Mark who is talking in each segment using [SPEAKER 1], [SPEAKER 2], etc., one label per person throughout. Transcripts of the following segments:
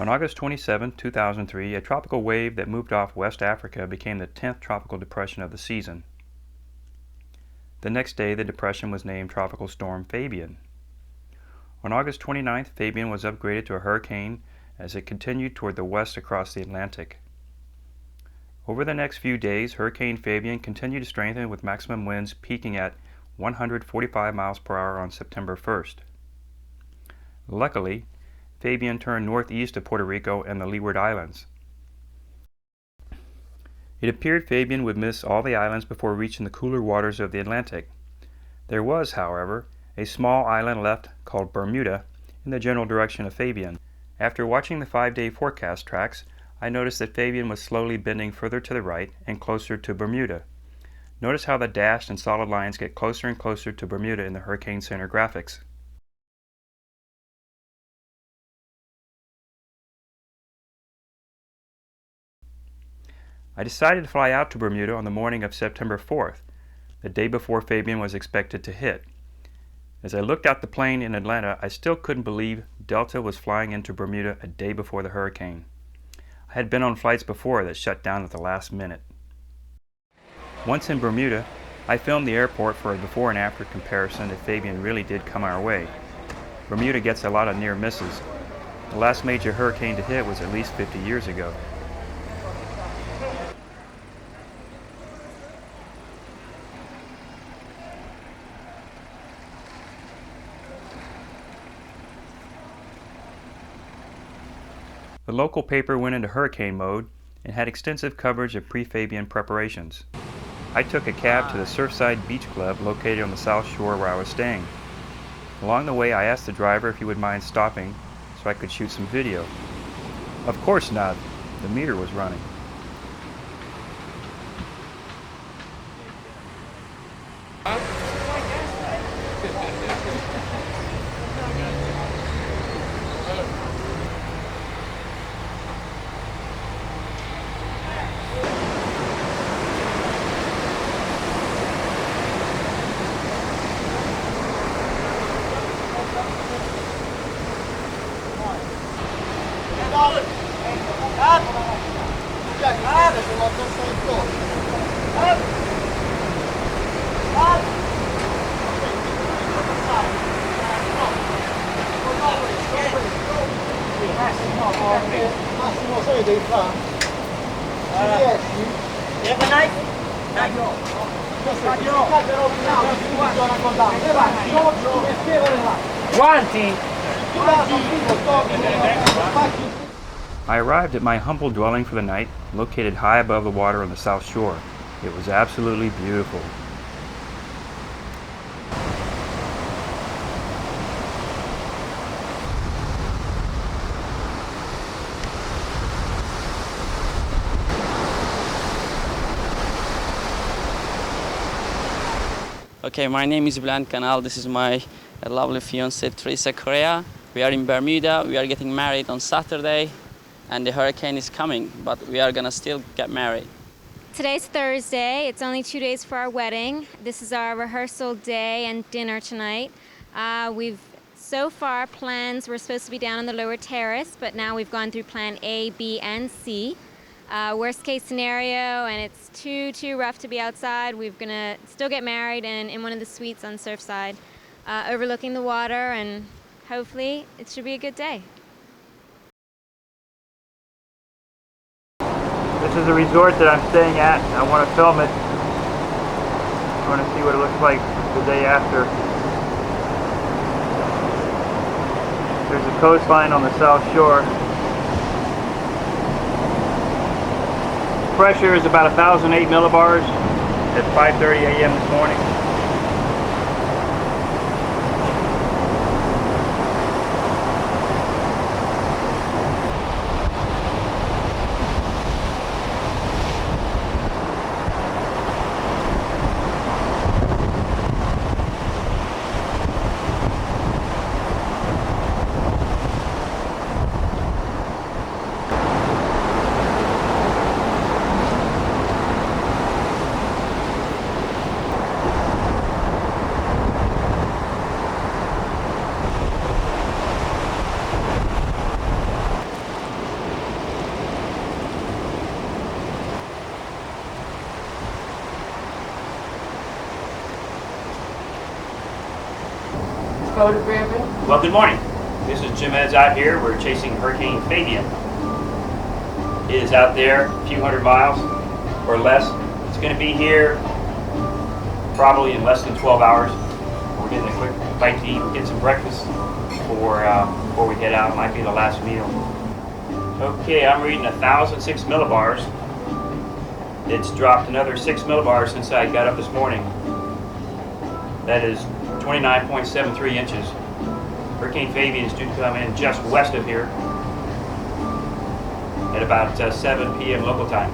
[SPEAKER 1] On August 27, 2003, a tropical wave that moved off West Africa became the 10th tropical depression of the season. The next day, the depression was named Tropical Storm Fabian. On August 29th, Fabian was upgraded to a hurricane as it continued toward the west across the Atlantic. Over the next few days, Hurricane Fabian continued to strengthen with maximum winds peaking at 145 miles per hour on September 1st. Luckily, Fabian turned northeast of Puerto Rico and the Leeward Islands. It appeared Fabian would miss all the islands before reaching the cooler waters of the Atlantic. There was, however, a small island left called Bermuda in the general direction of Fabian. After watching the 5-day forecast tracks, I noticed that Fabian was slowly bending further to the right and closer to Bermuda. Notice how the dashed and solid lines get closer and closer to Bermuda in the Hurricane Center graphics. I decided to fly out to Bermuda on the morning of September 4th, the day before Fabian was expected to hit. As I looked out the plane in Atlanta, I still couldn't believe Delta was flying into Bermuda a day before the hurricane. I had been on flights before that shut down at the last minute. Once in Bermuda, I filmed the airport for a before and after comparison if Fabian really did come our way. Bermuda gets a lot of near misses. The last major hurricane to hit was at least 50 years ago. The local paper went into hurricane mode and had extensive coverage of pre-Fabian preparations. I took a cab to the Surfside Beach Club located on the south shore where I was staying. Along the way, I asked the driver if he would mind stopping so I could shoot some video. Of course not. The meter was running.
[SPEAKER 2] Massimo, sai devi fare? Ci riesci? Guanti!
[SPEAKER 1] I arrived at my humble dwelling for the night, located high above the water on the south shore. It was absolutely beautiful.
[SPEAKER 3] Okay, my name is Bland Canal. This is my lovely fiancée, Teresa Correa. We are in Bermuda. We are getting married on Saturday, and the hurricane is coming, but we are gonna still get married.
[SPEAKER 4] Today's Thursday. It's only 2 days for our wedding. This is our rehearsal day and dinner tonight. So far, plans were supposed to be down on the lower terrace, but now we've gone through plan A, B, and C. Worst case scenario, and it's too rough to be outside, we're gonna still get married in one of the suites on Surfside, overlooking the water, and hopefully it should be a good day.
[SPEAKER 1] This is a resort that I'm staying at. I want to film it. I want to see what it looks like the day after. There's a coastline on the south shore. Pressure is about 1,008 millibars at 5:30 a.m. this morning.
[SPEAKER 2] photographing?
[SPEAKER 1] Well, good morning. This is Jim Edds out here. We're chasing Hurricane Fabian. It is out there a few hundred miles or less. It's going to be here probably in less than 12 hours. We're getting a quick bite to eat, get some breakfast before we head out. It might be the last meal. Okay, I'm reading 1,006 millibars. It's dropped another 6 millibars since I got up this morning. That is 29.73 inches. Hurricane Fabian is due to come in just west of here at about 7 p.m. local time.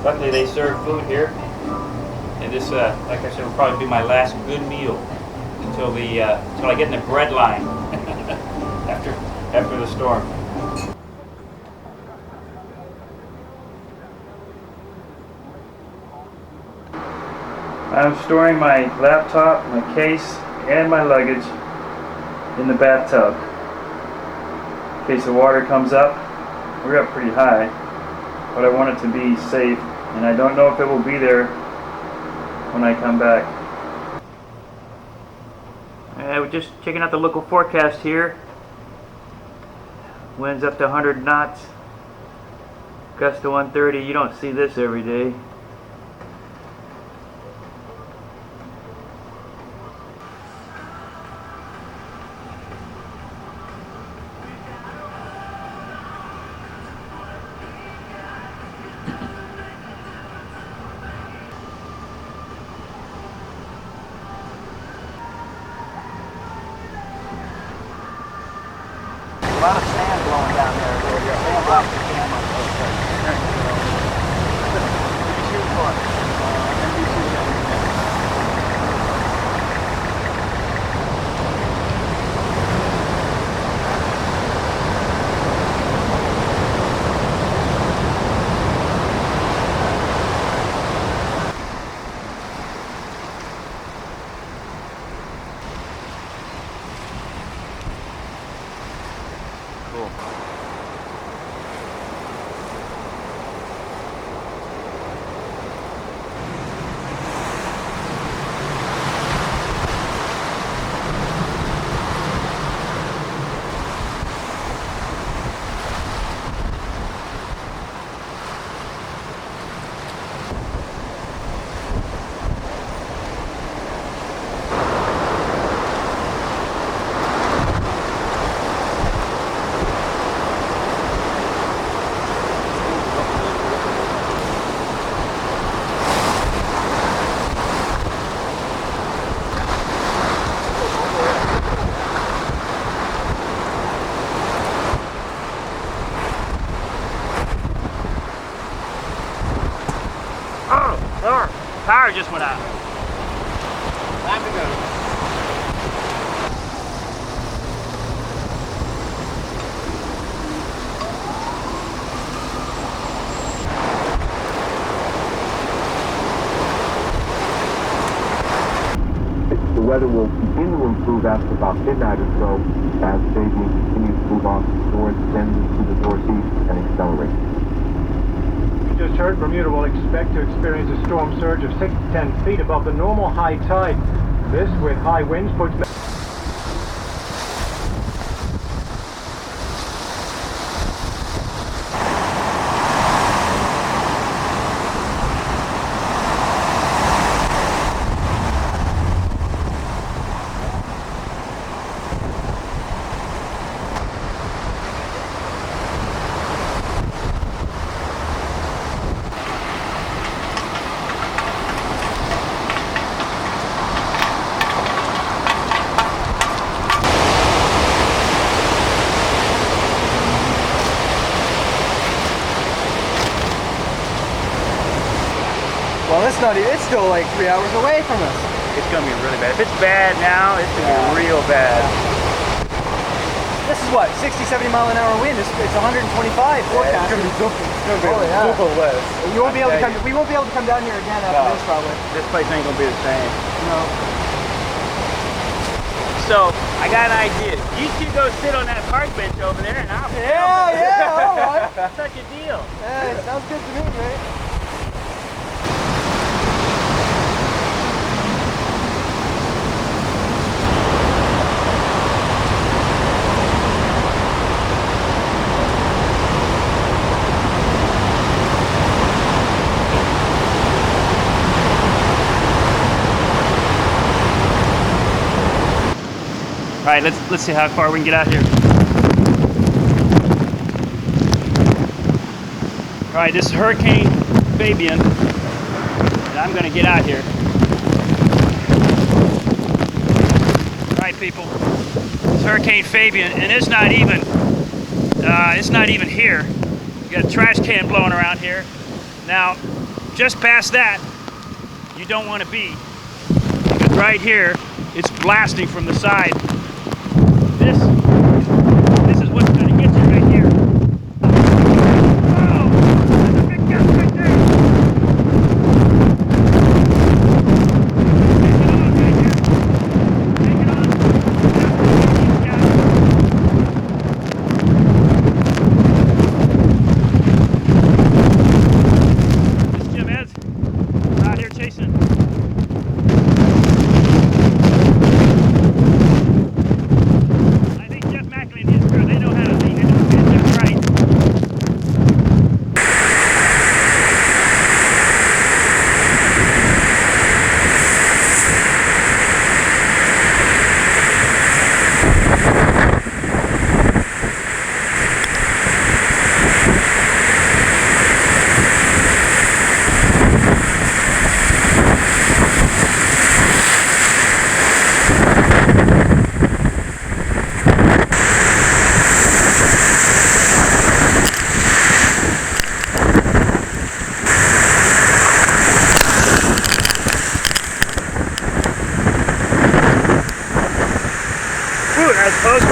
[SPEAKER 1] Luckily they serve food here, and this, like I said, will probably be my last good meal until I get in the bread line after the storm. I'm storing my laptop, my case, and my luggage in the bathtub. In case the water comes up, we're up pretty high, but I want it to be safe, and I don't know if it will be there when I come back. We're just checking out the local forecast here. Winds up to 100 knots, gust to 130. You don't see this every day.
[SPEAKER 2] A lot of sand blowing down there. Sand blocks the camera.
[SPEAKER 1] Cool. Power just went out.
[SPEAKER 2] Time to go.
[SPEAKER 5] The weather will begin to improve after about midnight or so as Fabian continues to move off towards then to the northeast and accelerate.
[SPEAKER 6] Just heard Bermuda will expect to experience a storm surge of 6 to 10 feet above the normal high tide. This, with high winds, puts
[SPEAKER 2] Well, it's still like 3 hours away from us.
[SPEAKER 1] It's going to be really bad. If it's bad now, it's going to be real bad.
[SPEAKER 2] This is what, 60, 70 mile an hour wind. It's 125 forecast.
[SPEAKER 6] It's going to be
[SPEAKER 2] super
[SPEAKER 6] west.
[SPEAKER 2] You won't be able to come. We won't be able to come down here again after this, probably.
[SPEAKER 1] This place ain't going to be the same.
[SPEAKER 2] No.
[SPEAKER 1] So, I got an idea. You two go sit on that park bench over there and I'll
[SPEAKER 2] Yeah, all right.
[SPEAKER 1] Such a deal.
[SPEAKER 2] Yeah, it sounds good to me, right?
[SPEAKER 1] right, let's see how far we can get out here. All right, this is Hurricane Fabian, and I'm gonna get out here. All right, people, it's Hurricane Fabian, and it's not even here. We got a trash can blowing around here. Now, just past that, you don't want to be, because right here, it's blasting from the side. This is what's going to get you right here. Oh, there's a big gust right there. Take it on right here. Take it on. This is Jim Edds. Out here chasing. I was close.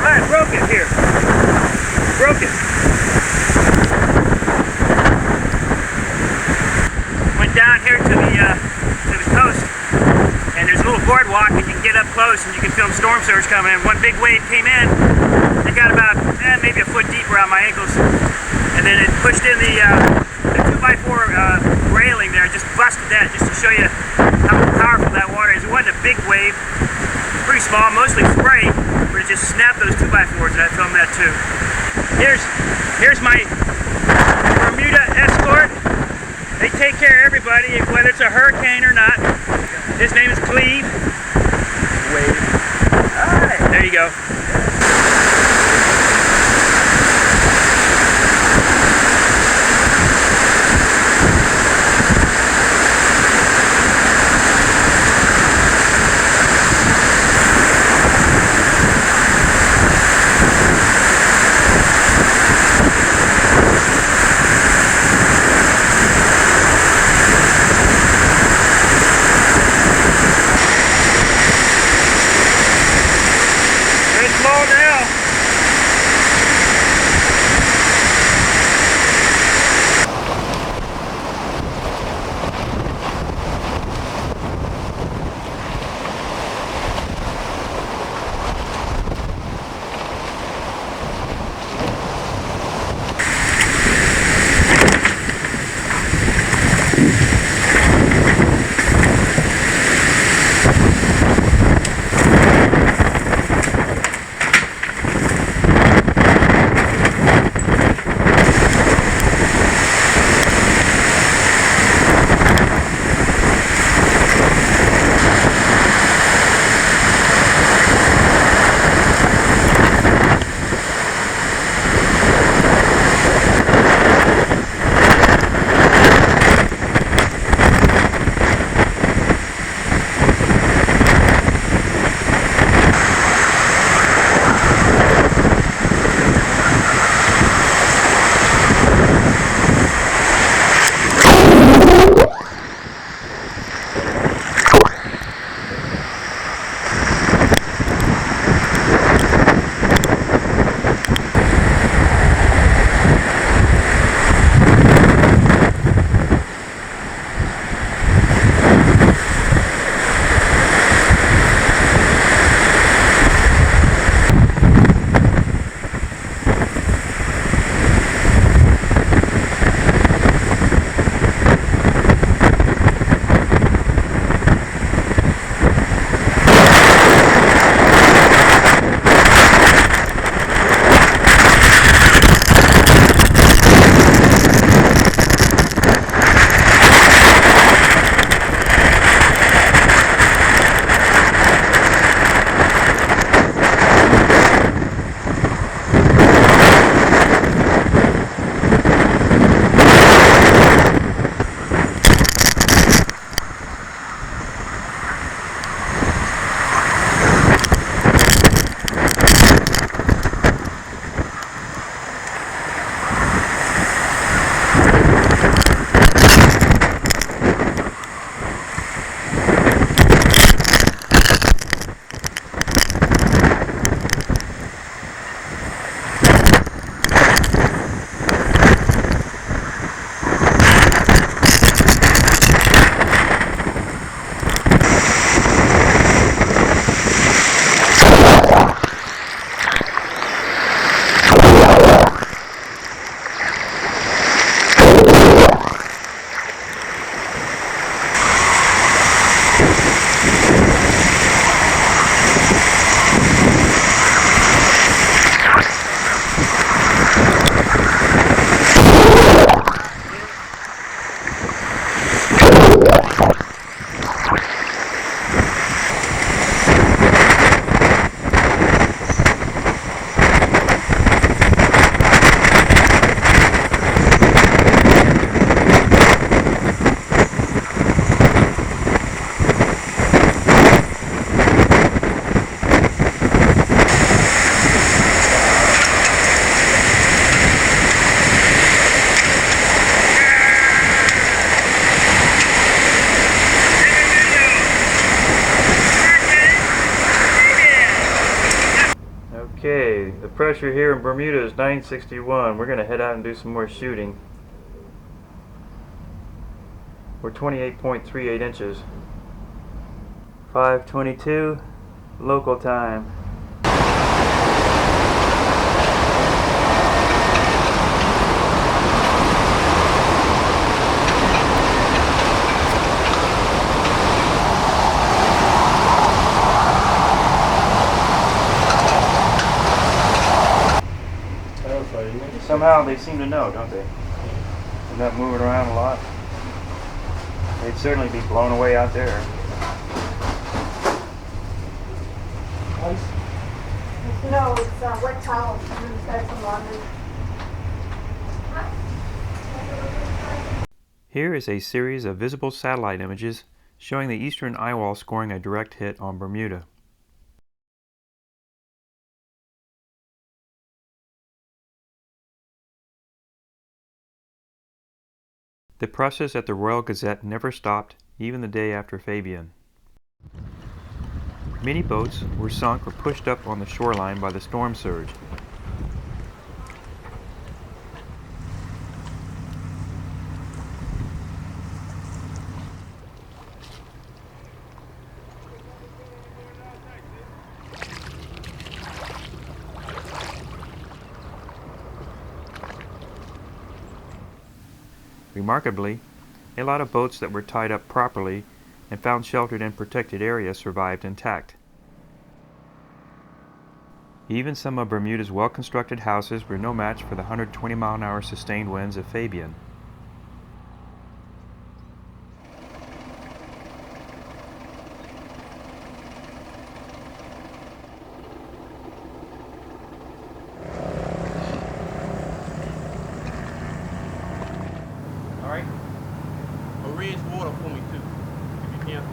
[SPEAKER 1] I broke it here. Broke it. Went down here to the coast, and there's a little boardwalk, and you can get up close, and you can film storm surge coming in. One big wave came in. It got about maybe a foot deep around my ankles, and then it pushed in the 2x4 railing there. Just busted that, just to show you how powerful that water is. It wasn't a big wave. Pretty small, mostly spray, but it just snapped those 2x4s, and I filmed that too. Here's my Bermuda escort. They take care of everybody, whether it's a hurricane or not. His name is Cleve. Wave. Alright, there you go. pressure here in Bermuda is 961. We're going to head out and do some more shooting. We're 28.38 inches. 5:22 local time. Somehow they seem to know, don't they? They're not moving around a lot. They'd certainly be blown away out there.
[SPEAKER 7] No, it's wet towels. We've got some laundry.
[SPEAKER 1] Here is a series of visible satellite images showing the eastern eye wall scoring a direct hit on Bermuda. The process at the Royal Gazette never stopped, even the day after Fabian. Many boats were sunk or pushed up on the shoreline by the storm surge. Remarkably, a lot of boats that were tied up properly and found sheltered in protected areas survived intact. Even some of Bermuda's well-constructed houses were no match for the 120-mile-an-hour sustained winds of Fabian.
[SPEAKER 8] Alright? Arrange water for me too, if you can.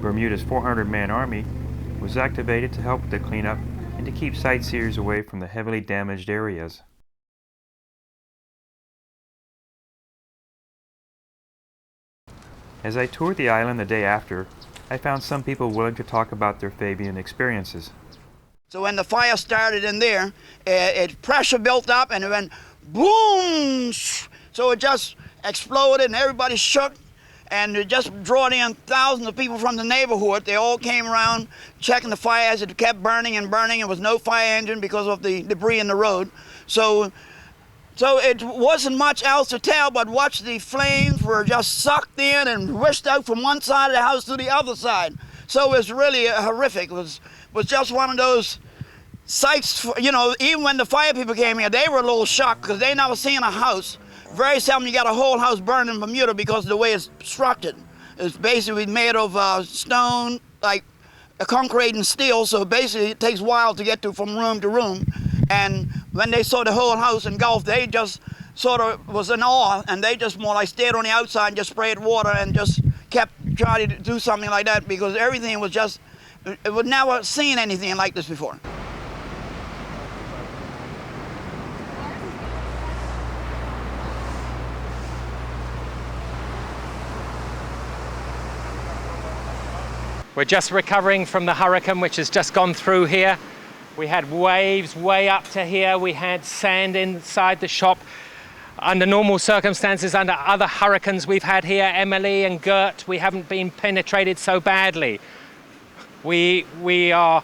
[SPEAKER 1] Bermuda's 400-man army was activated to help with the cleanup and to keep sightseers away from the heavily damaged areas. As I toured the island the day after, I found some people willing to talk about their Fabian experiences.
[SPEAKER 9] So when the fire started in there, pressure built up and it went boom! So it just exploded and everybody shook, and it just brought in thousands of people from the neighborhood. They all came around checking the fire as it kept burning and burning. There was no fire engine because of the debris in the road. So it wasn't much else to tell but watch the flames were just sucked in and wished out from one side of the house to the other side. So it was really horrific. It was just one of those sights, you know. Even when the fire people came here, they were a little shocked because they never seen a house. Very seldom you got a whole house burned in Bermuda because of the way it's constructed. It's basically made of stone, like concrete and steel, so basically it takes a while to get to from room to room. And when they saw the whole house engulfed, they just sort of was in awe, and they just more like stayed on the outside and just sprayed water and just kept trying to do something like that because everything was just, it was never seen anything like this before.
[SPEAKER 2] We're just recovering from the hurricane which has just gone through here. We had waves way up to here. We had sand inside the shop. Under normal circumstances, under other hurricanes we've had here, Emily and Gert, we haven't been penetrated so badly. We are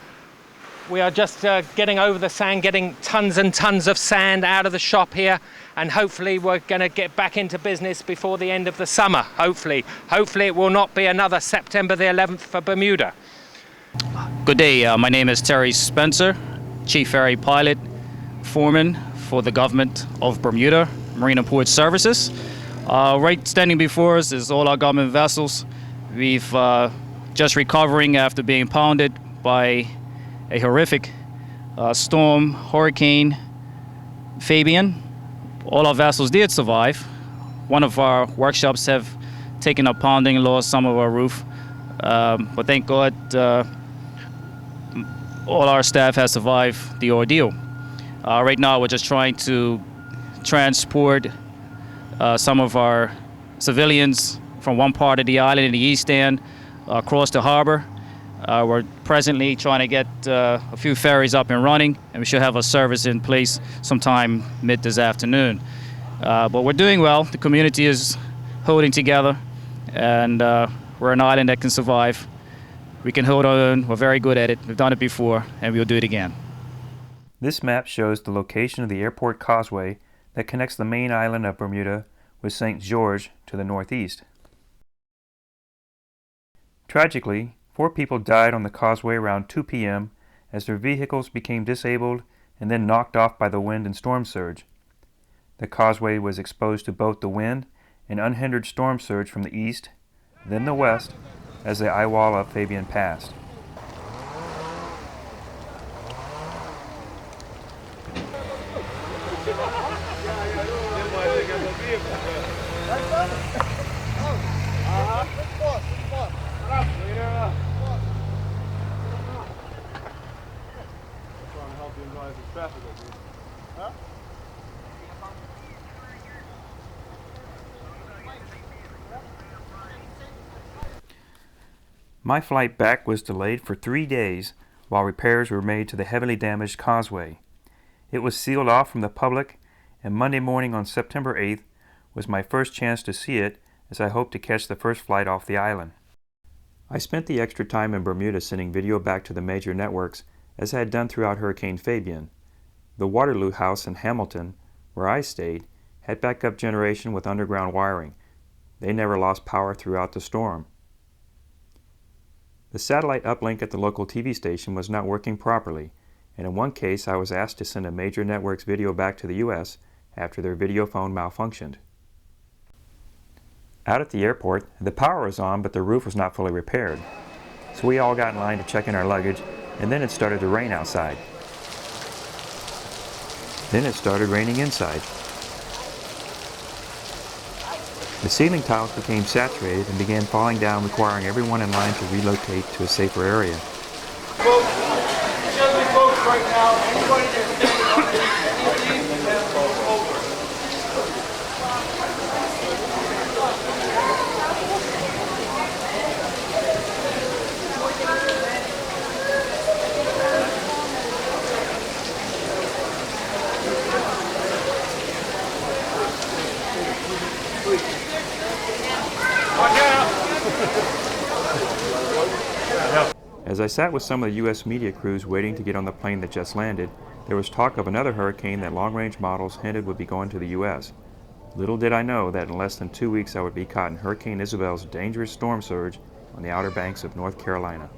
[SPEAKER 2] just getting over the sand, getting tons and tons of sand out of the shop here, and hopefully we're going to get back into business before the end of the summer. Hopefully it will not be another September the 11th for Bermuda.
[SPEAKER 10] Good day, my name is Terry Spencer, Chief Ferry Pilot Foreman for the Government of Bermuda, Marine and Port Services. Right standing before us is all our government vessels. We've just recovering after being pounded by a horrific storm, Hurricane Fabian. All our vessels did survive. One of our workshops have taken a pounding and lost some of our roof. But thank God all our staff has survived the ordeal. Right now we're just trying to transport some of our civilians from one part of the island in the east end across the harbor. We're presently trying to get a few ferries up and running, and we should have a service in place sometime mid this afternoon. But we're doing well. The community is holding together, and we're an island that can survive. We can hold on. We're very good at it. We've done it before, and we'll do it again.
[SPEAKER 1] This map shows the location of the airport causeway that connects the main island of Bermuda with St. George to the northeast. Tragically, 4 people died on the causeway around 2 p.m. as their vehicles became disabled and then knocked off by the wind and storm surge. The causeway was exposed to both the wind and unhindered storm surge from the east, then the west, as the eye wall of Fabian passed. My flight back was delayed for 3 days while repairs were made to the heavily damaged causeway. It was sealed off from the public, and Monday morning on September 8th was my first chance to see it, as I hoped to catch the first flight off the island. I spent the extra time in Bermuda sending video back to the major networks, as I had done throughout Hurricane Fabian. The Waterloo House in Hamilton, where I stayed, had backup generation with underground wiring. They never lost power throughout the storm. The satellite uplink at the local TV station was not working properly, and in one case I was asked to send a major network's video back to the U.S. after their video phone malfunctioned. Out at the airport, the power was on, but the roof was not fully repaired. So we all got in line to check in our luggage, and then it started to rain outside. Then it started raining inside. The ceiling tiles became saturated and began falling down, requiring everyone in line to relocate to a safer area. As I sat with some of the U.S. media crews waiting to get on the plane that just landed, there was talk of another hurricane that long-range models hinted would be going to the U.S. Little did I know that in less than 2 weeks I would be caught in Hurricane Isabel's dangerous storm surge on the Outer Banks of North Carolina.